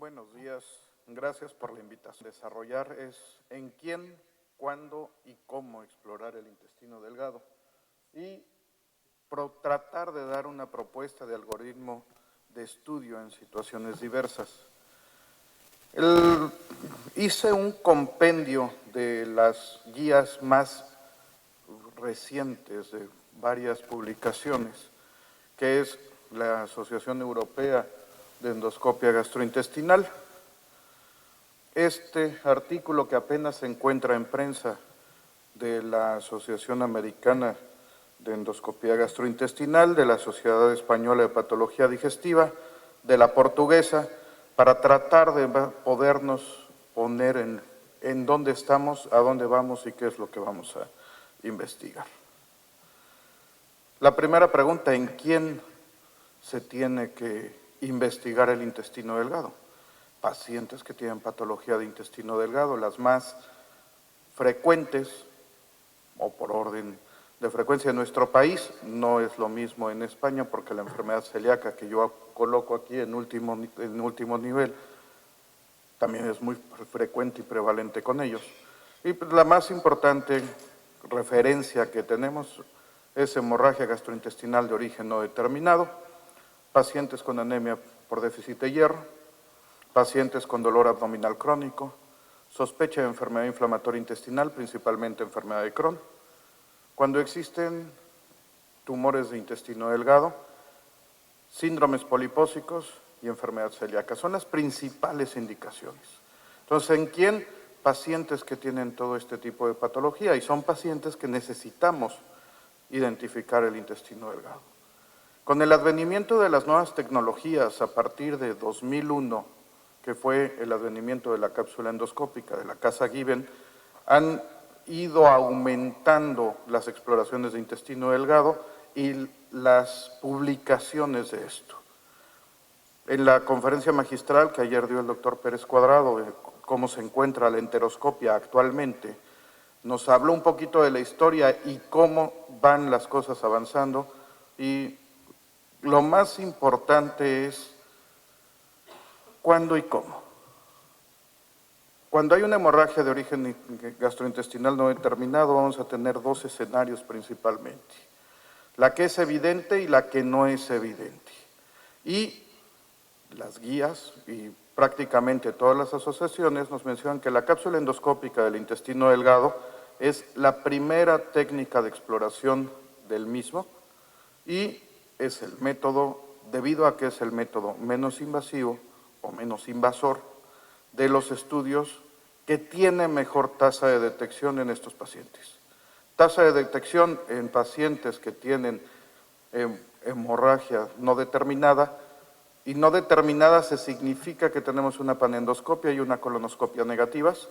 Buenos días, gracias por la invitación. Desarrollar es en quién, cuándo y cómo explorar el intestino delgado y tratar de dar una propuesta de algoritmo de estudio en situaciones diversas. Hice un compendio de las guías más recientes de varias publicaciones, que es la Asociación Europea de Endoscopia Gastrointestinal. Este artículo, que apenas se encuentra en prensa, de la Asociación Americana de Endoscopia Gastrointestinal, de la Sociedad Española de Patología Digestiva, de la portuguesa, para tratar de podernos poner en dónde estamos, a dónde vamos y qué es lo que vamos a investigar. La primera pregunta: ¿en quién se tiene que investigar el intestino delgado? Pacientes que tienen patología de intestino delgado, las más frecuentes, o por orden de frecuencia en nuestro país, no es lo mismo en España, porque la enfermedad celíaca, que yo coloco aquí en último nivel, también es muy frecuente y prevalente con ellos. Y la más importante referencia que tenemos es hemorragia gastrointestinal de origen no determinado, pacientes con anemia por déficit de hierro, pacientes con dolor abdominal crónico, sospecha de enfermedad inflamatoria intestinal, principalmente enfermedad de Crohn. Cuando existen tumores de intestino delgado, síndromes polipósicos y enfermedad celíaca son las principales indicaciones. Entonces, ¿en quién? Pacientes que tienen todo este tipo de patología, y son pacientes que necesitamos identificar el intestino delgado. Con el advenimiento de las nuevas tecnologías a partir de 2001, que fue el advenimiento de la cápsula endoscópica de la Casa Given, han ido aumentando las exploraciones de intestino delgado y las publicaciones de esto. En la conferencia magistral que ayer dio el doctor Pérez Cuadrado, de cómo se encuentra la enteroscopia actualmente, nos habló un poquito de la historia y cómo van las cosas avanzando, y lo más importante es cuándo y cómo. Cuando hay una hemorragia de origen gastrointestinal no determinado, vamos a tener dos escenarios principalmente: la que es evidente y la que no es evidente. Y las guías y prácticamente todas las asociaciones nos mencionan que la cápsula endoscópica del intestino delgado es la primera técnica de exploración del mismo, y es el método, debido a que es el método menos invasivo o menos invasor de los estudios, que tiene mejor tasa de detección en estos pacientes. Tasa de detección en pacientes que tienen hemorragia no determinada, y no determinada se significa que tenemos una panendoscopia y una colonoscopia negativas,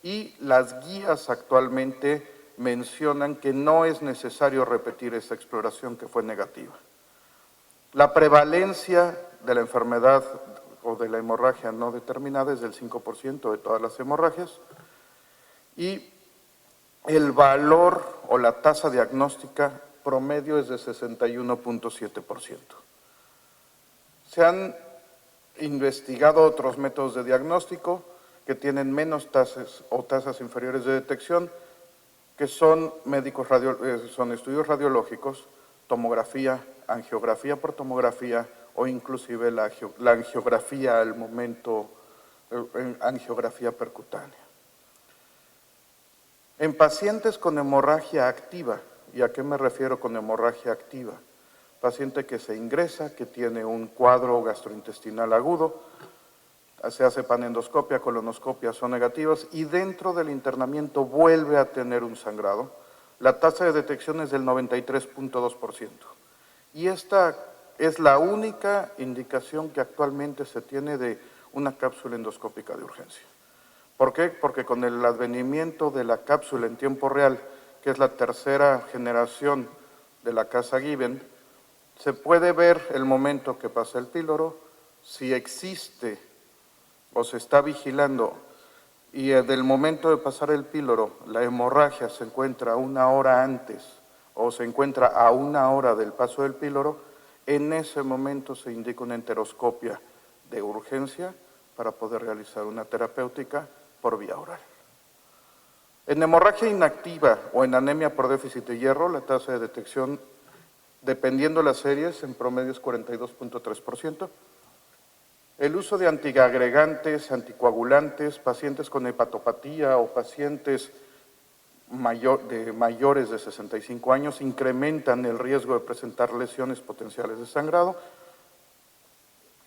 y las guías actualmente mencionan que no es necesario repetir esa exploración que fue negativa. La prevalencia de la enfermedad o de la hemorragia no determinada es del 5% de todas las hemorragias, y el valor o la tasa diagnóstica promedio es de 61.7%. Se han investigado otros métodos de diagnóstico que tienen menos tasas o tasas inferiores de detección, que son son estudios radiológicos, tomografía, angiografía por tomografía, o inclusive la angiografía al momento, angiografía percutánea. En pacientes con hemorragia activa, ¿y a qué me refiero con hemorragia activa? Paciente que se ingresa, que tiene un cuadro gastrointestinal agudo, se hace panendoscopia, colonoscopia, son negativas, y dentro del internamiento vuelve a tener un sangrado. La tasa de detección es del 93.2%. Y esta es la única indicación que actualmente se tiene de una cápsula endoscópica de urgencia. ¿Por qué? Porque con el advenimiento de la cápsula en tiempo real, que es la tercera generación de la Casa Given, se puede ver el momento que pasa el píloro, si existe o se está vigilando, y del momento de pasar el píloro la hemorragia se encuentra una hora antes o se encuentra a una hora del paso del píloro, en ese momento se indica una enteroscopia de urgencia para poder realizar una terapéutica por vía oral. En hemorragia inactiva o en anemia por déficit de hierro, la tasa de detección, dependiendo las series, en promedio es 42.3%. El uso de antiagregantes, anticoagulantes, pacientes con hepatopatía o pacientes mayores de 65 años incrementan el riesgo de presentar lesiones potenciales de sangrado.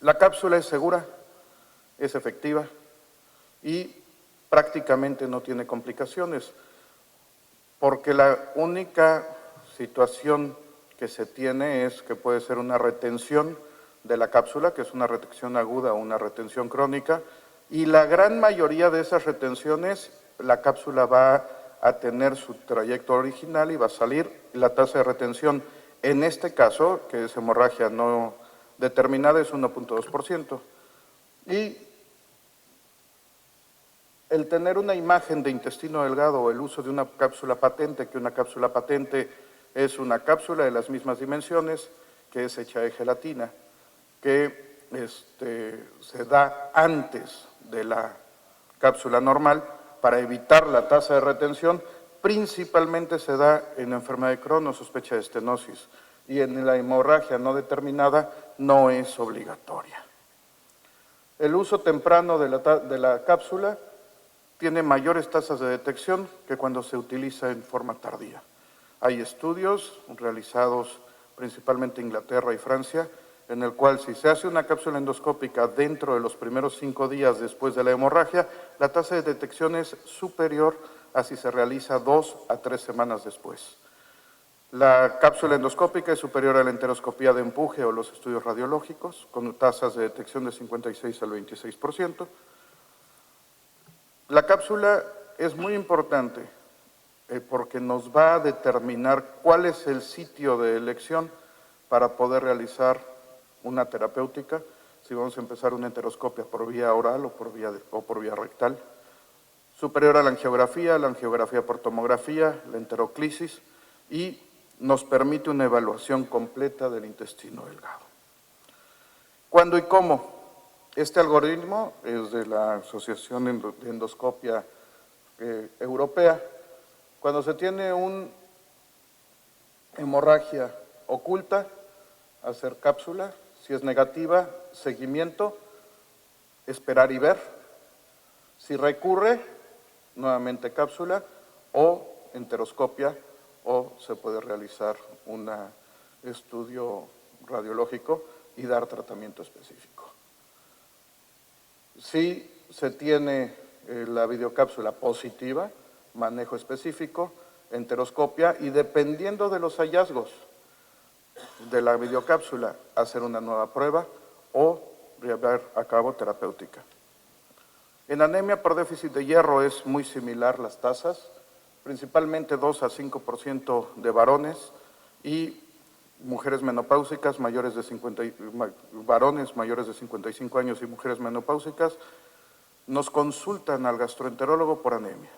La cápsula es segura, es efectiva y prácticamente no tiene complicaciones, porque la única situación que se tiene es que puede ser una retención de la cápsula, que es una retención aguda o una retención crónica, y la gran mayoría de esas retenciones, la cápsula va a tener su trayecto original y va a salir. La tasa de retención, en este caso, que es hemorragia no determinada, es 1.2%. Y el tener una imagen de intestino delgado o el uso de una cápsula patente, que una cápsula patente es una cápsula de las mismas dimensiones, que es hecha de gelatina, que se da antes de la cápsula normal para evitar la tasa de retención. Principalmente se da en la enfermedad de Crohn o sospecha de estenosis, y en la hemorragia no determinada no es obligatoria. El uso temprano de la cápsula tiene mayores tasas de detección que cuando se utiliza en forma tardía. Hay estudios realizados principalmente en Inglaterra y Francia, en el cual si se hace una cápsula endoscópica dentro de los primeros 5 días después de la hemorragia, la tasa de detección es superior a si se realiza 2 a 3 semanas después. La cápsula endoscópica es superior a la enteroscopía de empuje o los estudios radiológicos, con tasas de detección de 56 al 26%. La cápsula es muy importante porque nos va a determinar cuál es el sitio de elección para poder realizar una terapéutica, si vamos a empezar una enteroscopia por vía oral o por vía rectal, superior a la angiografía por tomografía, la enteroclisis, y nos permite una evaluación completa del intestino delgado. ¿Cuándo y cómo? Este algoritmo es de la Asociación de Endoscopia Europea. Cuando se tiene una hemorragia oculta, hacer cápsula. Si es negativa, seguimiento, esperar y ver. Si recurre, nuevamente cápsula o enteroscopia, o se puede realizar un estudio radiológico y dar tratamiento específico. Si se tiene la videocápsula positiva, manejo específico, enteroscopia, y dependiendo de los hallazgos de la videocápsula, hacer una nueva prueba o llevar a cabo terapéutica. En anemia por déficit de hierro es muy similar las tasas, principalmente 2 a 5% de varones y mujeres menopáusicas mayores de varones mayores de 55 años y mujeres menopáusicas nos consultan al gastroenterólogo por anemia.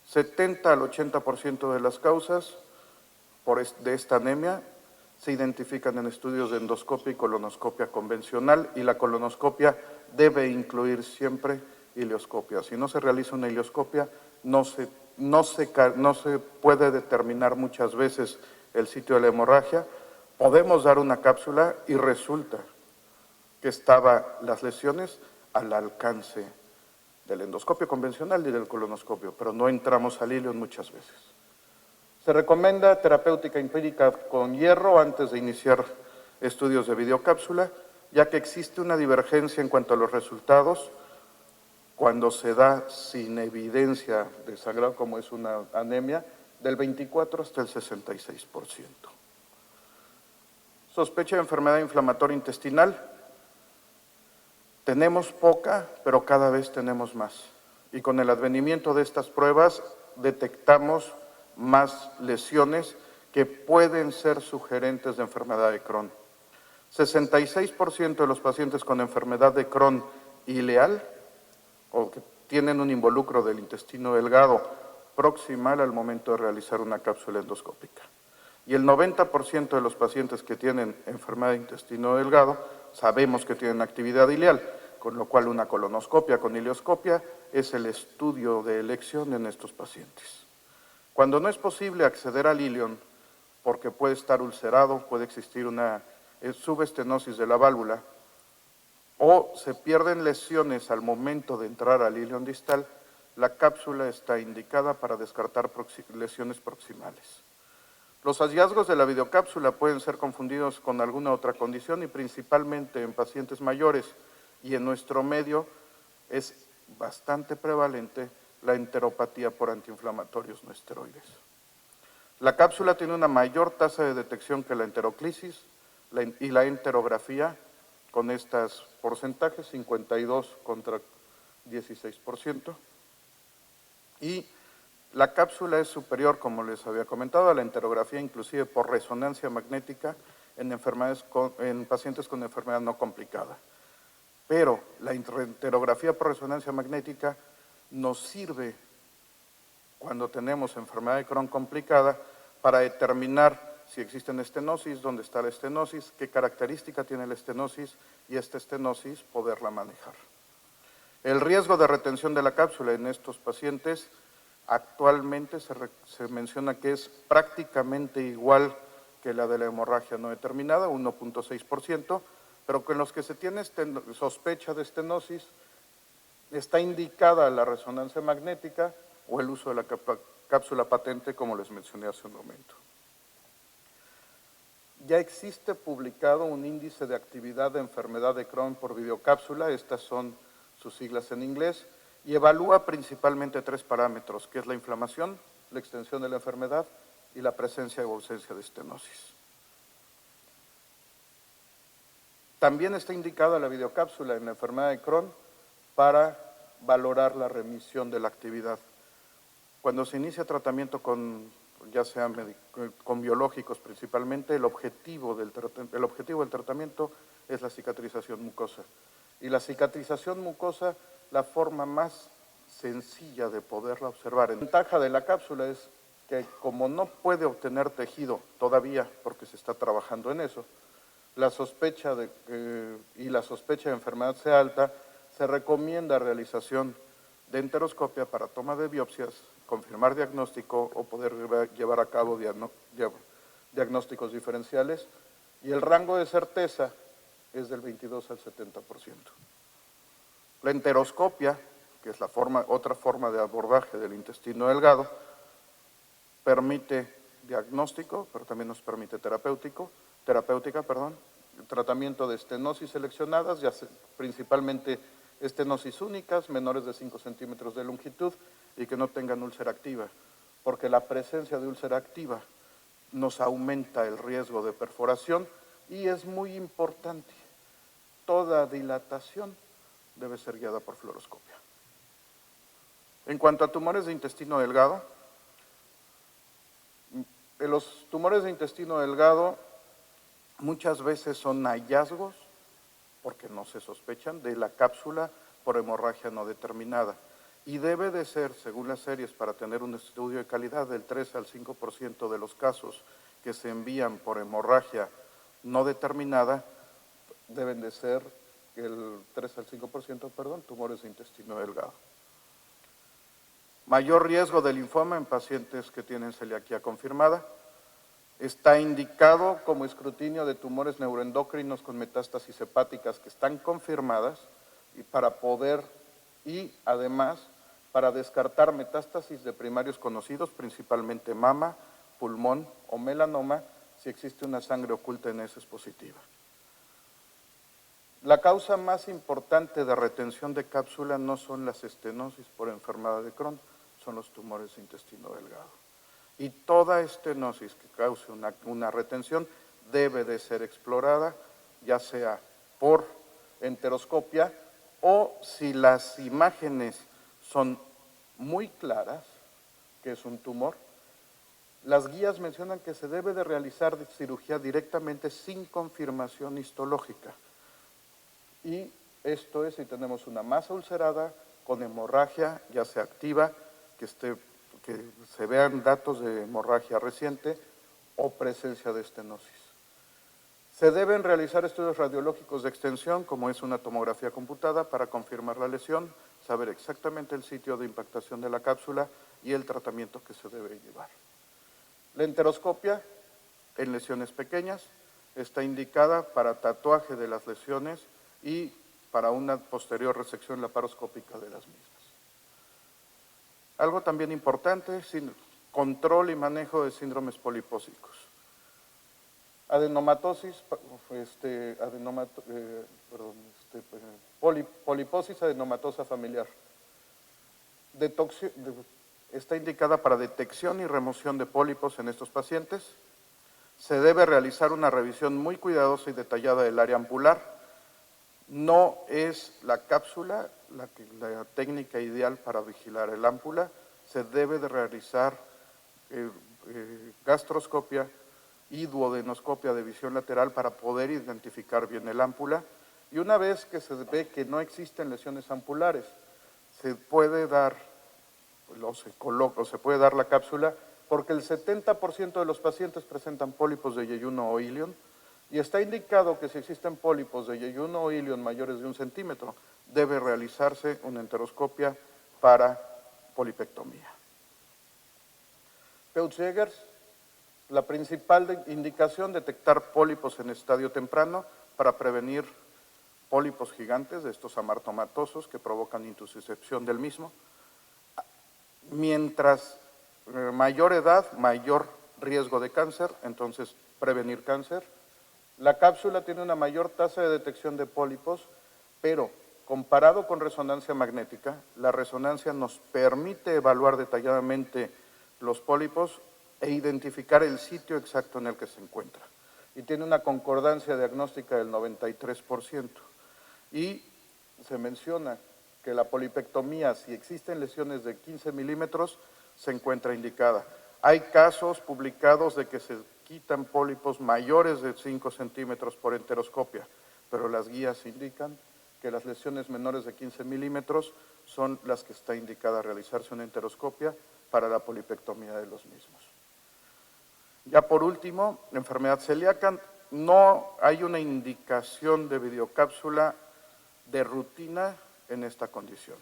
70 al 80% de las causas de esta anemia se identifican en estudios de endoscopia y colonoscopia convencional, y la colonoscopia debe incluir siempre ileoscopia. Si no se realiza una ileoscopia, no se puede determinar muchas veces el sitio de la hemorragia. Podemos dar una cápsula y resulta que estaban las lesiones al alcance del endoscopio convencional y del colonoscopio, pero no entramos al ileum muchas veces. Se recomienda terapéutica empírica con hierro antes de iniciar estudios de videocápsula, ya que existe una divergencia en cuanto a los resultados cuando se da sin evidencia de sangrado, como es una anemia, del 24 hasta el 66%. Sospecha de enfermedad inflamatoria intestinal. Tenemos poca, pero cada vez tenemos más. Y con el advenimiento de estas pruebas detectamos más lesiones que pueden ser sugerentes de enfermedad de Crohn. 66% de los pacientes con enfermedad de Crohn ileal o que tienen un involucro del intestino delgado proximal al momento de realizar una cápsula endoscópica. Y el 90% de los pacientes que tienen enfermedad de intestino delgado sabemos que tienen actividad ileal. con lo cual una colonoscopia con ileoscopia es el estudio de elección en estos pacientes. Cuando no es posible acceder al ilion, porque puede estar ulcerado, puede existir una subestenosis de la válvula, o se pierden lesiones al momento de entrar al ilion distal, la cápsula está indicada para descartar lesiones proximales. Los hallazgos de la videocápsula pueden ser confundidos con alguna otra condición y principalmente en pacientes mayores, y en nuestro medio es bastante prevalente la enteropatía por antiinflamatorios no esteroides. La cápsula tiene una mayor tasa de detección que la enteroclisis y la enterografía, con estos porcentajes, 52 contra 16%, y la cápsula es superior, como les había comentado, a la enterografía, inclusive por resonancia magnética en pacientes con enfermedad no complicada. Pero la enterografía por resonancia magnética nos sirve cuando tenemos enfermedad de Crohn complicada para determinar si existe estenosis, dónde está la estenosis, qué característica tiene la estenosis y esta estenosis poderla manejar. El riesgo de retención de la cápsula en estos pacientes actualmente se menciona que es prácticamente igual que la de la hemorragia no determinada, 1.6%, pero con los que se tiene sospecha de estenosis está indicada la resonancia magnética o el uso de la cápsula patente, como les mencioné hace un momento. Ya existe publicado un índice de actividad de enfermedad de Crohn por videocápsula, estas son sus siglas en inglés, y evalúa principalmente 3 parámetros, que es la inflamación, la extensión de la enfermedad y la presencia o ausencia de estenosis. También está indicada la videocápsula en la enfermedad de Crohn para valorar la remisión de la actividad. Cuando se inicia tratamiento ya sea con biológicos principalmente, el objetivo del tratamiento es la cicatrización mucosa. Y la cicatrización mucosa, la forma más sencilla de poderla observar. La ventaja de la cápsula es que como no puede obtener tejido todavía, porque se está trabajando en eso, la sospecha de enfermedad sea alta, se recomienda realización de enteroscopia para toma de biopsias, confirmar diagnóstico o poder llevar a cabo diagnósticos diferenciales, y el rango de certeza es del 22 al 70%. La enteroscopia, que es otra forma de abordaje del intestino delgado, permite diagnóstico, pero también nos permite terapéutica, tratamiento de estenosis seleccionadas, principalmente estenosis únicas, menores de 5 centímetros de longitud y que no tengan úlcera activa, porque la presencia de úlcera activa nos aumenta el riesgo de perforación y es muy importante, toda dilatación debe ser guiada por fluoroscopia. En cuanto a tumores de intestino delgado, los tumores de intestino delgado muchas veces son hallazgos, porque no se sospechan, de la cápsula por hemorragia no determinada. Y debe de ser, según las series, para tener un estudio de calidad, del 3 al 5% de los casos que se envían por hemorragia no determinada, deben de ser el 3 al 5%, tumores de intestino delgado. Mayor riesgo de linfoma en pacientes que tienen celiaquía confirmada. Está indicado como escrutinio de tumores neuroendocrinos con metástasis hepáticas que están confirmadas y además para descartar metástasis de primarios conocidos, principalmente mama, pulmón o melanoma, si existe una sangre oculta en heces positiva. La causa más importante de retención de cápsula no son las estenosis por enfermedad de Crohn, son los tumores de intestino delgado. Y toda estenosis que cause una retención debe de ser explorada, ya sea por enteroscopia o si las imágenes son muy claras, que es un tumor, las guías mencionan que se debe de realizar cirugía directamente sin confirmación histológica. Y esto es si tenemos una masa ulcerada con hemorragia, ya sea activa, que se vean datos de hemorragia reciente o presencia de estenosis. Se deben realizar estudios radiológicos de extensión, como es una tomografía computada, para confirmar la lesión, saber exactamente el sitio de impactación de la cápsula y el tratamiento que se debe llevar. La enteroscopia en lesiones pequeñas está indicada para tatuaje de las lesiones y para una posterior resección laparoscópica de las mismas. Algo también importante, control y manejo de síndromes polipósicos. Adenomatosis, poliposis adenomatosa familiar. Está indicada para detección y remoción de pólipos en estos pacientes. Se debe realizar una revisión muy cuidadosa y detallada del área ampular. No es la cápsula la técnica ideal para vigilar el ámpula. Se debe de realizar gastroscopia y duodenoscopia de visión lateral para poder identificar bien el ámpula. Y una vez que se ve que no existen lesiones ampulares, se puede dar la cápsula, porque el 70% de los pacientes presentan pólipos de yeyuno o ilion, y está indicado que si existen pólipos de yeyuno o ilion mayores de 1 centímetro, debe realizarse una enteroscopia para polipectomía. Peutz-Jeghers, la principal indicación, detectar pólipos en estadio temprano para prevenir pólipos gigantes, de estos amartomatosos que provocan intussuscepción del mismo. Mientras mayor edad, mayor riesgo de cáncer, entonces prevenir cáncer. La cápsula tiene una mayor tasa de detección de pólipos, pero comparado con resonancia magnética, la resonancia nos permite evaluar detalladamente los pólipos e identificar el sitio exacto en el que se encuentra. Y tiene una concordancia diagnóstica del 93%. Y se menciona que la polipectomía, si existen lesiones de 15 milímetros, se encuentra indicada. Hay casos publicados de que se quitan pólipos mayores de 5 centímetros por enteroscopia, pero las guías indican que las lesiones menores de 15 milímetros son las que está indicada realizarse una enteroscopia para la polipectomía de los mismos. Ya por último, la enfermedad celíaca, no hay una indicación de videocápsula de rutina en esta condición.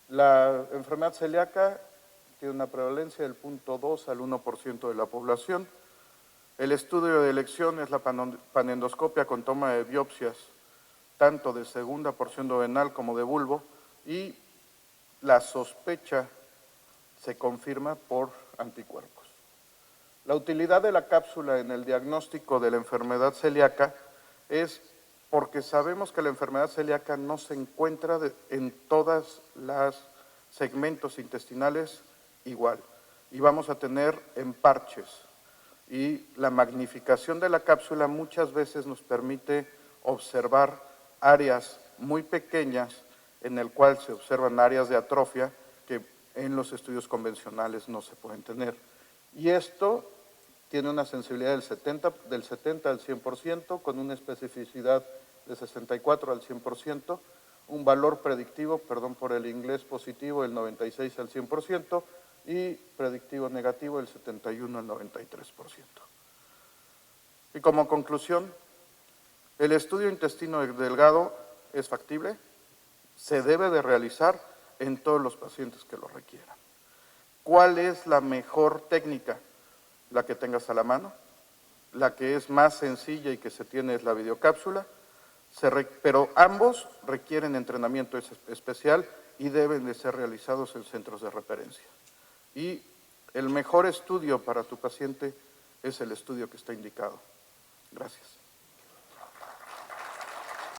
La enfermedad celíaca tiene una prevalencia del 0.2 al 1% de la población. El estudio de elección es la panendoscopia con toma de biopsias, tanto de segunda porción duodenal como de bulbo, y la sospecha se confirma por anticuerpos. La utilidad de la cápsula en el diagnóstico de la enfermedad celíaca es porque sabemos que la enfermedad celíaca no se encuentra en todos los segmentos intestinales igual, y vamos a tener en parches. Y la magnificación de la cápsula muchas veces nos permite observar áreas muy pequeñas en el cual se observan áreas de atrofia que en los estudios convencionales no se pueden tener. Y esto tiene una sensibilidad del 70 al 100%, con una especificidad de 64 al 100%, un valor predictivo, perdón por el inglés, positivo del 96 al 100% y predictivo negativo del 71 al 93%. Y como conclusión, el estudio intestino delgado es factible, se debe de realizar en todos los pacientes que lo requieran. ¿Cuál es la mejor técnica? La que tengas a la mano. La que es más sencilla y que se tiene es la videocápsula, pero ambos requieren entrenamiento especial y deben de ser realizados en centros de referencia. Y el mejor estudio para tu paciente es el estudio que está indicado. Gracias.